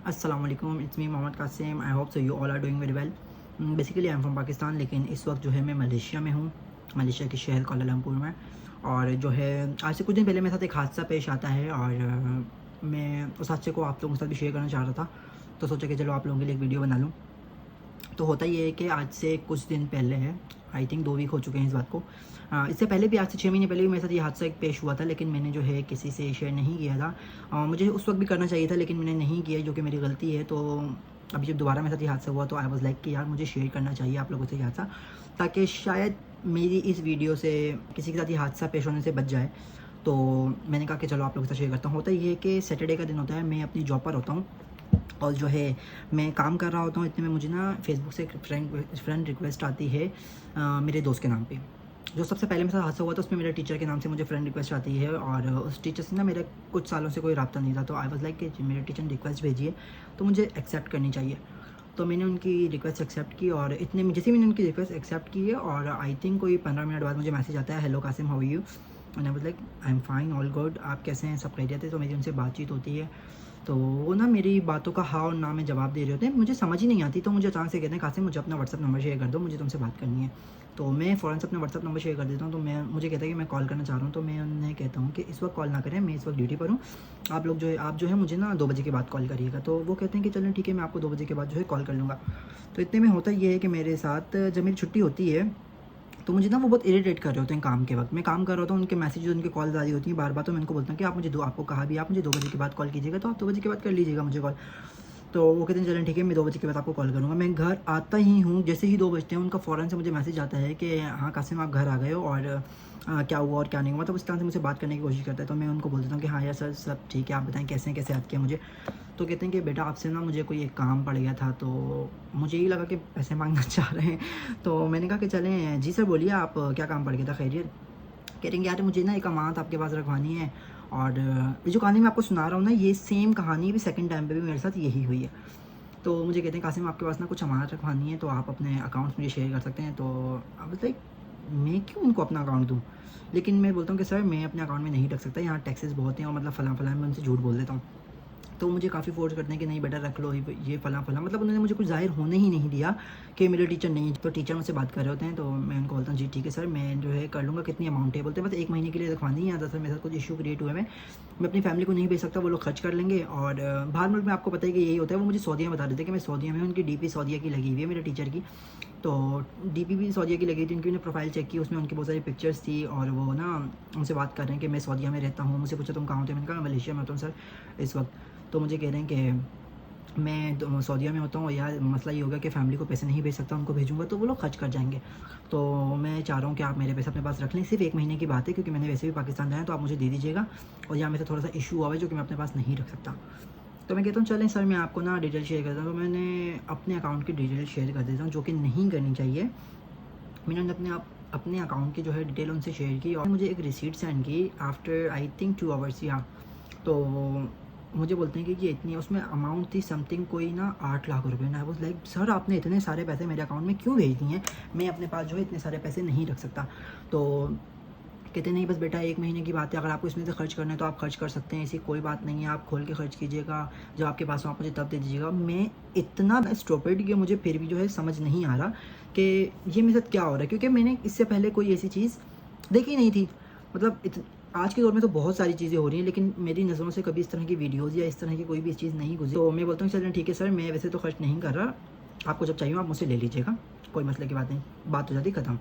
अस्सलाम वालेकुम, it's me Mohammad Qasim. I hope so you all are doing very well. Basically I am from Pakistan, लेकिन इस वक्त जो है मैं मलेशिया में हूँ, मलेशिया के शहर कोलालमपुर में। और जो है आज से कुछ दिन पहले मेरे साथ एक हादसा पेश आता है और मैं उस हादसे को आप लोगों के साथ भी शेयर करना चाह रहा था, तो सोचा कि चलो आप लोगों के लिए एक वीडियो बना लूँ। तो होता ये है कि आज से कुछ दिन पहले है, आई थिंक 2 वीक हो चुके हैं इस बात को। इससे पहले भी आज से 6 महीने पहले भी मेरे साथ ये हादसा एक पेश हुआ था, लेकिन मैंने जो है किसी से शेयर नहीं किया था। मुझे उस वक्त भी करना चाहिए था, लेकिन मैंने नहीं किया, जो कि मेरी गलती है। तो अभी जब दोबारा मेरे साथ ये हादसा हुआ तो आई वाज़ लाइक कि यार मुझे शेयर करना चाहिए आप लोगों से ये हादसा, ताकि शायद मेरी इस वीडियो से किसी के साथ ये हादसा पेश होने से बच जाए। तो मैंने कहा कि चलो आप लोगों के साथ शेयर करता हूँ। होता ये है कि सैटरडे का दिन होता है, मैं अपनी जॉब पर होता हूँ और जो है मैं काम कर रहा होता हूँ। इतने में मुझे ना फेसबुक से एक फ्रेंड रिक्वेस्ट आती है मेरे दोस्त के नाम पे। जो सबसे पहले मेरे साथ हादसा हुआ था उसमें मेरे टीचर के नाम से मुझे फ्रेंड रिक्वेस्ट आती है, और उस टीचर से ना मेरा कुछ सालों से कोई रब्ता नहीं था। तो आई वाज़ लाइक कि मेरे टीचर ने रिक्वेस्ट भेजी है तो मुझे एक्सेप्ट करनी चाहिए। तो मैंने उनकी रिक्वेस्ट एक्सेप्ट की, और इतने में जैसे ही मैंने उनकी रिक्वेस्ट एक्सेप्ट की है, और आई थिंक कोई 15 मिनट बाद मुझे मैसेज आता है, hello Qasim, how are you. And I was like I am fine, all good, आप कैसे हैं, सब खैरियत है। तो मेरी उनसे बातचीत होती है, तो वो ना मेरी बातों का हाँ और ना में जवाब दे रहे होते हैं, मुझे समझ ही नहीं आती। तो मुझे अचानक से कहते हैं, कासिम मुझे अपना व्हाट्सअप नंबर शेयर कर दो, मुझे तुमसे बात करनी है। तो मैं फ़ौरन से अपना व्हाट्सअप नंबर शेयर कर देता हूँ। तो मुझे कहता है कि मैं कॉल करना चाह रहा हूँ। तो मैं उन्हें कहता हूँ कि इस वक्त कॉल ना करें, मैं इस वक्त ड्यूटी पर हूँ, आप जो है मुझे ना 2 बजे के बाद कॉल करिएगा। तो वो कहते हैं कि चलें ठीक है, मैं आपको 2 बजे के बाद जो है कॉल कर लूँगा। तो इतने में होता ये है कि मेरे साथ जब मेरी छुट्टी होती है तो मुझे ना वो बहुत इरिटेट कर रहे होते हैं काम के वक्त। मैं काम कर रहा होता हूँ, उनके मैसेज उनकी कॉल्स आ रही होती हैं बार-बार। तो मैं उनको बोलता हूँ कि आपको कहा भी आप मुझे 2 बजे के बाद कॉल कीजिएगा, तो आप 2 बजे के बाद कर लीजिएगा मुझे कॉल। तो वो कहते हैं चलें ठीक है, मैं 2 बजे के बाद आपको कॉल करूँगा। मैं घर आता ही हूँ, जैसे ही 2 बजते हैं उनका फ़ौरन से मुझे मैसेज आता है कि हाँ कासिम, आप घर आ गए हो, और क्या हुआ और क्या नहीं हुआ। मतलब उस तरह से मुझसे बात करने की कोशिश करता है। तो मैं उनको बोल देता हूँ कि हाँ यार सर, सब ठीक है, आप बताएँ कैसे हैं, कैसे याद किया मुझे। तो कहते हैं कि बेटा आपसे ना मुझे कोई एक काम पड़ गया था, तो मुझे यही लगा कि पैसे माँगना चाह रहे हैं। तो मैंने कहा कि चलें, जी सर बोलिए, आप क्या काम पड़ गया था, खैरियत। कह रहे हैं यार मुझे ना एक अमानत आपके पास रखवानी है, और ये जो कहानी मैं आपको सुना रहा हूँ ना, ये सेम कहानी भी सेकंड टाइम पे भी मेरे साथ यही हुई है। तो मुझे कहते हैं कासिम, आपके पास ना कुछ अमानत रखवानी है, तो आप अपने अकाउंट्स मुझे शेयर कर सकते हैं। तो अब लाइक मैं क्यों उनको अपना अकाउंट दूँ? लेकिन मैं बोलता हूँ कि सर मैं अपने अकाउंट में नहीं रख सकता, यहाँ टैक्सेस बहुत हैं, और मतलब फलाँ-फलाँ, मैं उनसे झूठ बोल देता हूँ। तो मुझे काफ़ी फ़ोर्स करते हैं कि नहीं बेटा रख लो, ये फलाँ-फलाँ, मतलब उन्होंने मुझे कुछ ज़ाहिर होने ही नहीं दिया कि मेरे टीचर नहीं। तो टीचर मुझसे बात कर रहे होते हैं, तो मैं उनको बोलता हूँ जी ठीक है सर, मैं जो है कर लूँगा, कितनी अमाउंट है? बोलते हैं बस 1 महीने के लिए रखवानी है, ज़्यादा सर मेरे साथ कुछ इश्यू क्रिएट हुए हैं, मैं अपनी फैमिली को नहीं भेज सकता, वो लोग खर्च कर लेंगे। और बाहर मुल्क में आपको पता है कि यही होता है। वो मुझे सऊदीया बता रहे थे कि मैं सऊदीया में हूँ, उनकी डीपी सऊदीया की लगी हुई है मेरे टीचर की। तो डीपी भी सऊदीया की लगी थी, उनकी मैंने प्रोफाइल चेक की, उसमें उनकी बहुत सारी पिक्चर्स थी, और वो ना उनसे बात कर रहे हैं कि मैं सऊदीया में रहता हूँ। मुझसे पूछा तुम कहाँ होते हो? मैंने कहा मलेशिया में होता हूँ सर इस वक्त। तो मुझे कह रहे हैं कि मैं तो सऊदीया में होता हूँ, यार मसला ये होगा कि फ़ैमिली को पैसे नहीं भेज सकता, उनको भेजूँगा तो वो लोग खर्च कर जाएँगे। तो मैं चाह रहा हूँ कि आप मेरे पैसे अपने पास रख लें, सिर्फ़ 1 महीने की बात है, क्योंकि मैंने वैसे भी पाकिस्तान जाना है, तो आप मुझे दे दीजिएगा, और यहाँ मेरे से थोड़ा-सा इश्यू हुआ है जो कि मैं अपने पास नहीं रख सकता। तो मैं कहता हूँ चलें सर, मैं आपको ना डिटेल शेयर करता हूँ। तो मैंने अपने अकाउंट की डिटेल शेयर कर देता हूँ, जो कि नहीं करनी चाहिए। मैंने अपने अकाउंट की जो है डिटेल उनसे शेयर की, और मुझे एक रिसीट सेंड की आफ्टर आई थिंक 2 आवर्स या। तो मुझे बोलते हैं कि ये इतनी, उसमें अमाउंट थी समथिंग कोई ना 8 लाख रुपए। ना आई वाज़ लाइक सर, आपने इतने सारे पैसे मेरे अकाउंट में क्यों भेज दिए हैं? मैं अपने पास जो है इतने सारे पैसे नहीं रख सकता। तो कहते नहीं बस बेटा 1 महीने की बात है, अगर आपको इसमें से खर्च करना है तो आप खर्च कर सकते हैं, ऐसी कोई बात नहीं है, आप खोल के खर्च कीजिएगा, जब आपके पास हो आप मुझे तब दे दीजिएगा। मैं इतना स्टूपिड कि मुझे फिर भी जो है समझ नहीं आ रहा कि ये मेरे साथ क्या हो रहा है, क्योंकि मैंने इससे पहले कोई ऐसी चीज़ देखी नहीं थी। मतलब आज के दौर में तो बहुत सारी चीज़ें हो रही हैं, लेकिन मेरी नज़रों से कभी इस तरह की वीडियोज़ या इस तरह की कोई भी चीज़ नहीं गुजरी। तो मैं बोलता हूँ चलें ठीक है सर, मैं वैसे तो खर्च नहीं कर रहा, आपको जब चाहिए हो आप मुझसे ले लीजिएगा, कोई मसले की बात नहीं, बात हो जाती ख़त्म।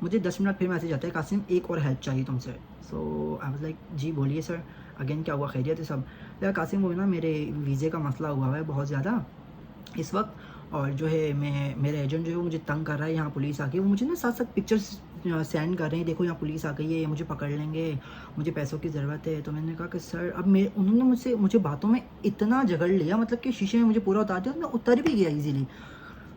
मुझे 10 मिनट फिर मैसेज आता है, कासिम एक और हेल्प चाहिए तुमसे। सो आई वाज़ लाइक जी बोलिए सर, अगेन क्या हुआ, खैरियत है सब? यार कासिम, वो ना मेरे वीज़े का मसला हुआ है बहुत ज़्यादा इस वक्त, और जो है मैं, मेरा एजेंट जो है वो मुझे तंग कर रहा है, यहाँ पुलिस आ गई। वो मुझे ना साथ-साथ पिक्चर्स सेंड कर रहे हैं, देखो यहाँ पुलिस आ गई है, ये मुझे पकड़ लेंगे, मुझे पैसों की ज़रूरत है। तो मैंने कहा कि सर, अब मैं, उन्होंने मुझे बातों में इतना झगड़ लिया, मतलब कि शीशे में मुझे पूरा उतार दिया, और मैं उतर भी गया ईज़िली।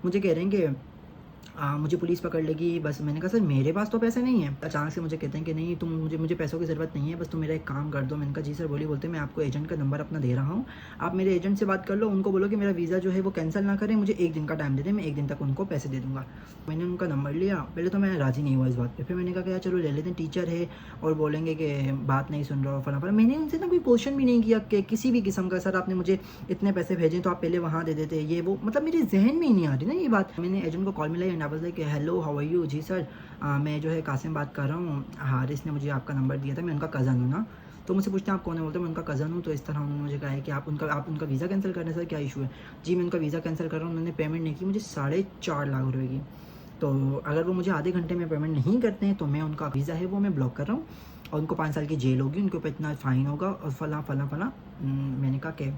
मुझे कह रहे हैं कि मुझे पुलिस पकड़ लेगी बस। मैंने कहा सर मेरे पास तो पैसे नहीं है। अचानक से मुझे कहते हैं कि नहीं तुम मुझे पैसों की ज़रूरत नहीं है, बस तुम मेरा एक काम कर दो। मैंने कहा जी सर बोलिए। बोलते मैं आपको एजेंट का नंबर अपना दे रहा हूँ, आप मेरे एजेंट से बात कर लो, उनको बोलो कि मेरा वीज़ा जो है वो कैंसिल ना करें, मुझे 1 दिन का टाइम दे दें, मैं 1 दिन तक उनको पैसे दे दूँगा। मैंने उनका नंबर लिया, पहले तो मैं राज़ी नहीं हुआ इस बात पे, फिर मैंने कहा कि यार चलो ले लेते हैं, टीचर है और बोलेंगे कि बात नहीं सुन रहा हो फलाना फलाना। मैंने उनसे ना कोई क्वेश्चन भी नहीं किया कि किसी भी किस्म का, सर आपने मुझे इतने पैसे भेजे तो आप पहले वहाँ दे देते, ये वो, मतलब मेरे जहन में ही नहीं आ रही ना ये बात। मैंने एजेंट को कॉल मिलाई and I was like hello how are you. जी सर मैं जो है कासिम बात कर रहा हूँ, हारिस ने मुझे आपका नंबर दिया था, मैं उनका कज़न हूँ ना। तो मुझसे पूछते हैं आप कौन है, बोलते मैं उनका कज़न हूँ। तो इस तरह उन्होंने मुझे कहा है कि आप उनका वीज़ा कैंसिल करने से क्या इशू है। जी मैं उनका वीज़ा कैंसिल कर रहा हूँ, उन्होंने पेमेंट नहीं की मुझे 4.5 लाख रुपए की। तो अगर वो मुझे आधे घंटे में पेमेंट नहीं करते हैं तो मैं उनका वीज़ा है वो मैं ब्लॉक कर रहा हूँ और उनको 5 साल की जेल होगी, उनके ऊपर इतना फ़ाइन होगा और फला फला फला। मैंने कहा कि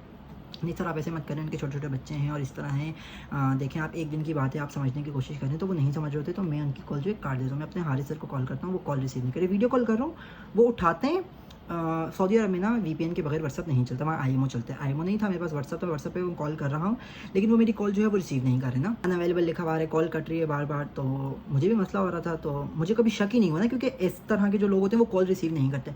नहीं सर आप ऐसे मत करें, उनके छोटे छोटे बच्चे हैं और इस तरह हैं, देखें आप 1 दिन की बात है, आप समझने की कोशिश करें। तो वो नहीं समझ रहे होते तो मैं उनकी कॉल जो है काट देता हूँ। मैं अपने हारिस सर को कॉल करता हूँ, वो कॉल रिसीव नहीं करे, वीडियो कॉल कर रहा हूँ वो उठाते हैं। सऊदी अरब में ना वीपीएन के बगैर व्हाट्सअप नहीं चलता, वहाँ आईएमओ चलता है। आईएमओ नहीं था मेरे पास, व्हाट्सअप था, व्हाट्सअप पे मैं कॉल कर रहा हूँ लेकिन वो मेरी कॉल जो है वो रिसीव नहीं कर रहे ना, अनअवेलेबल लिखा हुआ है, कॉल कट रही है बार बार। तो मुझे भी मसला हो रहा था, तो मुझे कभी शक ही नहीं हुआ ना, क्योंकि इस तरह के जो लोग होते हैं वो कॉल रिसीव नहीं करते।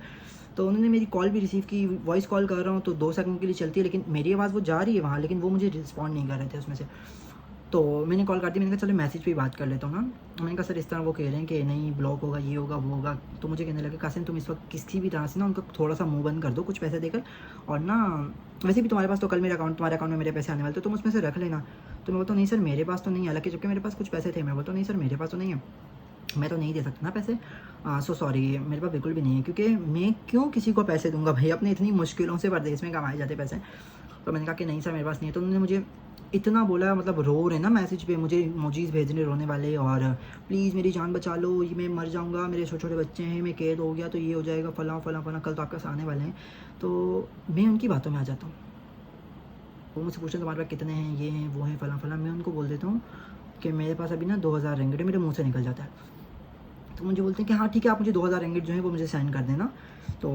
तो उन्होंने मेरी कॉल भी रिसीव की, वॉइस कॉल कर रहा हूँ तो 2 सेकंड के लिए चलती है लेकिन मेरी आवाज़ वो जा रही है वहाँ, लेकिन वो मुझे रिस्पॉन्ड नहीं कर रहे थे उसमें से। तो मैंने कॉल कर दी, मैंने कहा चलो मैसेज पे ही बात कर लेता हूँ ना। मैंने कहा सर इस तरह वो कह रहे हैं कि नहीं ब्लॉक होगा, ये होगा वो होगा। तो मुझे कहने लगे कासिम तुम इस वक्त किसी भी तरह से ना उनका थोड़ा सा मुंह बंद कर दो कुछ पैसे देकर, और ना वैसे भी तुम्हारे पास तो कल मेरा अकाउंट, तुम्हारे अकाउंट में मेरे पैसे आने वाले, तो तुम उसमें से रख लेना। तो मैं बोलता हूँ नहीं सर मेरे पास तो नहीं है, हालांकि जबकि मेरे पास कुछ पैसे थे। मैं बोलता हूँ नहीं सर मेरे पास तो नहीं है, मैं तो नहीं दे सकता ना पैसे, सो सॉरी मेरे पास बिल्कुल भी नहीं है, क्योंकि मैं क्यों किसी को पैसे दूंगा भाई, अपने इतनी मुश्किलों से परदेश में कमाए जाते पैसे। तो मैंने कहा कि नहीं सर मेरे पास नहीं है। तो उन्होंने मुझे इतना बोला, मतलब रो रहे ना मैसेज पे, मुझे इमोजीज भेजने रोने वाले, और प्लीज़ मेरी जान बचा लो, ये मैं मर जाऊंगा, मेरे छोटे छोटे बच्चे हैं, मैं कैद हो गया तो ये हो जाएगा, फला फला फला, कल तो आपके साथ आने वाले हैं। तो मैं उनकी बातों में आ जाता हूँ। वो मुझसे पूछते हैं तुम्हारे पास कितने हैं, ये हैं वो हैं फला फला। मैं उनको बोल देता हूँ कि मेरे पास अभी ना 2000 रिंगिट है, मेरे मुँह से निकल जाता है। तो मुझे बोलते हैं कि हाँ ठीक है आप मुझे 2000 रिंगिट जो है वो मुझे सेंड कर देना। तो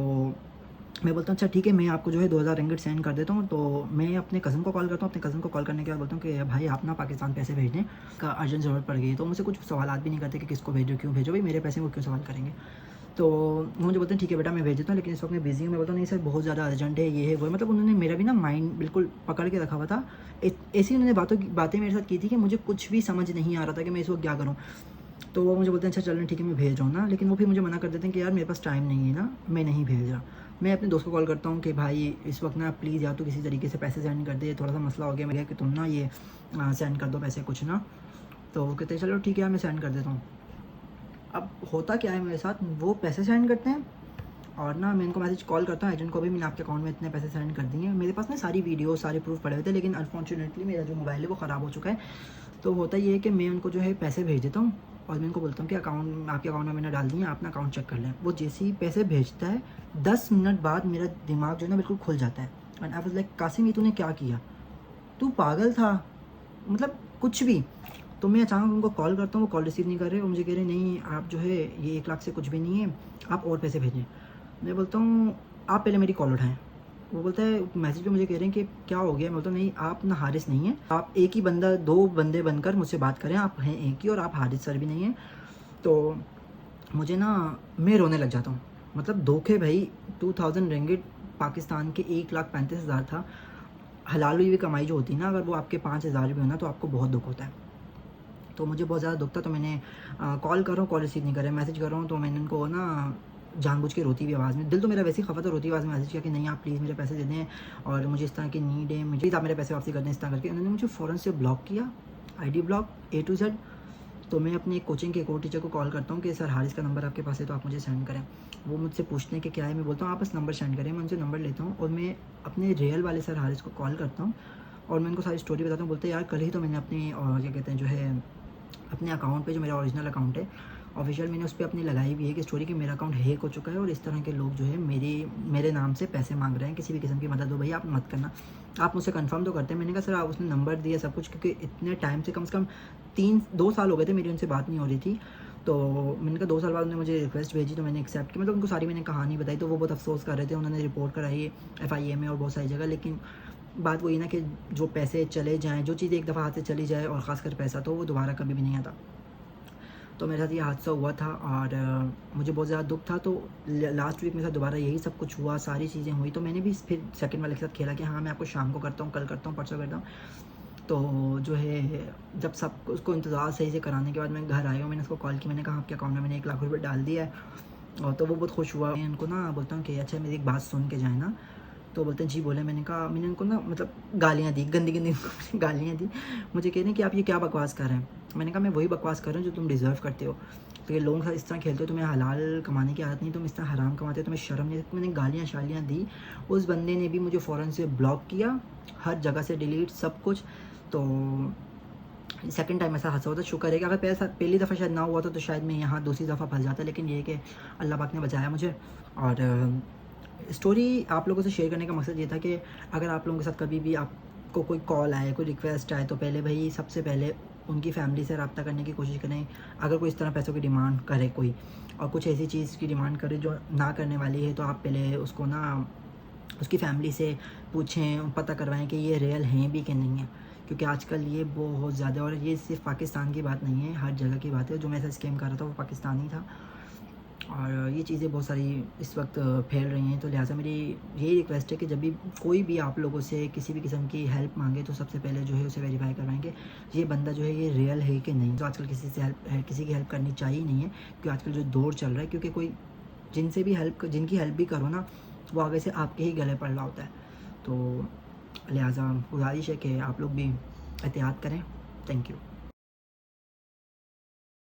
मैं बोलता हूँ अच्छा ठीक है मैं आपको जो है 2000 रिंगिट सेंड कर देता हूँ। तो मैं अपने कज़न को कॉल करता हूँ, अपने कज़न को कॉल करने के बाद बोलता हूँ कि भाई आप ना पाकिस्तान पैसे भेजने का अर्जेंट ज़रूरत पड़ गई है। तो मुझसे कुछ सवाल भी नहीं करते कि किसको भेजो क्यों भेजो, भाई मेरे पैसे वो क्यों सवाल करेंगे। तो वो मुझे बोलते हैं ठीक है बेटा मैं भेज देता हूँ, लेकिन इस वक्त मैं बिज़ी हूँ। मैं बोलता हूँ नहीं सर बहुत ज़्यादा अर्जेंट है, ये है वो है। मतलब उन्होंने मेरा भी ना माइंड बिल्कुल पकड़ के रखा हुआ था। ऐसी उन्होंने बातें मेरे साथ की थी कि मुझे कुछ भी समझ नहीं आ रहा था कि मैं इस वक्त क्या करूँ। तो वो मुझे बोलते हैं अच्छा चलो ठीक है मैं भेज रहा हूँ ना, लेकिन वो फिर मुझे मना कर देते हैं कि यार मेरे पास टाइम नहीं है ना, मैं नहीं भेज रहा। मैं अपने दोस्त को कॉल करता हूँ कि भाई इस वक्त ना प्लीज़ या तो किसी तरीके से पैसे सेंड कर दे, थोड़ा सा मसला हो गया मेरा कि तुम ना ये सेंड कर दो पैसे कुछ ना। तो वो कहते हैं चलो ठीक है मैं सेंड कर देता हूँ। अब होता क्या है मेरे साथ, वो पैसे सेंड करते हैं और ना मैं इनको मैसेज कॉल करता हूँ एजेंट को भी, मैंने आपके अकाउंट में इतने पैसे सेंड कर दिए। मेरे पास ना सारी वीडियो सारे प्रूफ पड़े हुए थे, लेकिन अनफॉर्चुनेटली मेरा जो मोबाइल है वो ख़राब हो चुका है। तो होता ये है कि मैं उनको जो है पैसे भेज देता हूँ और मैं उनको बोलता हूँ कि अकाउंट आपके अकाउंट में मैंने डाल दिए, आप अपना अकाउंट चेक कर लें। वो जैसे ही पैसे भेजता है 10 मिनट बाद मेरा दिमाग जो है ना बिल्कुल खुल जाता है। And I was like Qasim ये तूने क्या किया, तू पागल था, मतलब कुछ भी। तो मैं अचानक उनको कॉल करता हूँ, वो कॉल रिसीव नहीं कर रहे और मुझे कह रहे नहीं आप जो है ये 1 लाख से कुछ भी नहीं है, आप और पैसे भेजें। मैं बोलता हूँ आप पहले मेरी कॉल उठाएं। वो बोलता है मैसेज पे मुझे कह रहे हैं कि क्या हो गया। मैं बोलता हूँ नहीं आप ना हारिस नहीं है, आप एक ही बंदा, 2 बंदे बनकर मुझसे बात करें, आप हैं एक ही और आप हारिस सर भी नहीं हैं। तो मुझे ना मैं रोने लग जाता हूँ, मतलब धोखे भाई। 2000 रिंगिट पाकिस्तान के 1,35,000 था। हलाल हुई हुई कमाई जो होती है ना, अगर वो आपके 5000 भी हो ना तो आपको बहुत दुख होता है। तो मुझे बहुत ज़्यादा दुख था। तो मैंने कॉल कर रहा हूँ, कॉल रिसीव नहीं कर रहे, मैसेज कर रहा हूँ। तो मैंने उनको ना जानबूझ के रोती हुई आवाज़ में, दिल तो मेरा वैसे ही खफा था, रोती हुई आवाज़ में मैसेज किया कि नहीं आप प्लीज़ मेरे पैसे दे दें और मुझे इस तरह की नीड है, मुझे आप मेरे पैसे वापसी कर दें इस तरह करके। उन्होंने मुझे फ़ौरन से ब्लॉक किया, ID block A to Z। तो मैं अपने कोचिंग के एक और टीचर को कॉल करता हूँ कि सर हारिस का नंबर आपके पास है तो आप मुझे सेंड करें। वो मुझसे पूछते हैं कि क्या है, मैं बोलता हूँ आप बस नंबर सेंड करें। मैं उनसे नंबर लेता हूँ और मैं अपने रियल वाले सर हारिस को कॉल करता हूँ और मैं उनको सारी स्टोरी बताता हूँ। बोलते हैं यार कल ही तो मैंने अपनी क्या कहते हैं जो है अपने अकाउंट पे, जो मेरा ओरिजिनल अकाउंट है ऑफिशियल, मैंने उस पर अपनी लगाई भी है कि स्टोरी कि मेरा अकाउंट हैक हो चुका है और इस तरह के लोग जो है मेरे नाम से पैसे मांग रहे हैं, किसी भी किस्म की मदद हो भैया आप मत करना। आप मुझसे कंफर्म तो करते हैं। मैंने कहा सर आप उसने नंबर दिया सब कुछ, क्योंकि इतने टाइम से कम 2 साल हो गए थे मेरी उनसे बात नहीं हो रही थी। तो मैंने कहा 2 साल बाद उन्होंने मुझे रिक्वेस्ट भेजी तो मैंने एक्सेप्ट की, मतलब उनको सारी मैंने कहानी बताई। तो वो बहुत अफसोस कर रहे थे, उन्होंने रिपोर्ट कराई FIA में और बहुत सारी जगह। लेकिन बात वही ना कि जो पैसे चले जाएँ, जो चीज़ एक दफ़ा हाथ से चली जाए और ख़ासकर पैसा, तो वो दोबारा कभी भी नहीं आता। तो मेरे साथ ये हादसा हुआ था और मुझे बहुत ज़्यादा दुःख था। तो लास्ट वीक मेरे साथ दोबारा यही सब कुछ हुआ, सारी चीज़ें हुई। तो मैंने भी फिर सेकंड वाले के साथ खेला कि हाँ, मैं आपको शाम को करता हूँ, कल करता हूँ, परसों करता हूँ। तो जो है जब सब उसको इंतज़ार सही से कराने के बाद मैं घर आया हूँ, मैंने उसको कॉल की, मैंने कहा आपके अकाउंट में मैंने 1 लाख रुपये डाल दिया है। और तो वो बहुत खुश हुआ। मैं उनको ना बोलता हूँ कि अच्छा मेरी एक बात सुन के जाए ना। तो बोलते हैं जी बोले। मैंने कहा, मैंने उनको ना मतलब गालियाँ दी, गंदी गालियाँ दी। मुझे कह रहे हैं कि आप ये क्या बकवास कर रहे हैं। मैंने कहा मैं वही बकवास कर रहा हूँ जो तुम डिज़र्व करते हो। तो ये लोगों के साथ इस तरह खेलते हो, तुम्हें हलाल कमाने की आदत नहीं, तुम इस तरह हराम कमाते हो, तुम्हें शर्म नहीं। मैंने गालियाँ शालियाँ दी। उस बंदे ने भी मुझे फ़ौरन से ब्लॉक किया, हर जगह से डिलीट, सब कुछ। तो सेकंड टाइम ऐसा हादसा हुआ था। शुक्र है कि अगर पहली दफ़ा शायद ना हुआ था तो शायद मैं यहाँ दूसरी दफ़ा फँस जाता। लेकिन ये है कि अल्लाह पाक ने बचाया मुझे। और स्टोरी आप लोगों से शेयर करने का मकसद ये था कि अगर आप लोगों के साथ कभी भी आपको कोई कॉल आए, कोई रिक्वेस्ट आए, तो पहले भाई सबसे पहले उनकी फैमिली से रब्ता करने की कोशिश करें। अगर कोई इस तरह पैसों की डिमांड करे कोई, और कुछ ऐसी चीज़ की डिमांड करे जो ना करने वाली है, तो आप पहले उसको ना उसकी फैमिली से पूछें, पता करवाएं कि ये रियल हैं भी कि नहीं है। क्योंकि आजकल ये बहुत ज़्यादा, और ये सिर्फ पाकिस्तान की बात नहीं है, हर जगह की बात है। जो मैं ऐसा स्कैम कर रहा था वो पाकिस्तानी था। और ये चीज़ें बहुत सारी इस वक्त फैल रही हैं। तो लिहाजा मेरी यही रिक्वेस्ट है कि जब भी कोई भी आप लोगों से किसी भी किस्म की हेल्प मांगे, तो सबसे पहले जो है उसे वेरीफाई करवाएंगे ये बंदा जो है ये रियल है कि नहीं। तो आजकल किसी की हेल्प करनी चाहिए नहीं है, क्योंकि आजकल जो दौर चल रहा है, क्योंकि कोई जिनकी हेल्प भी करो ना, वो आगे से आपके ही गले पड़ रहा होता है। तो लिहाजा गुजारिश है कि आप लोग भी एहतियात करें। Thank you.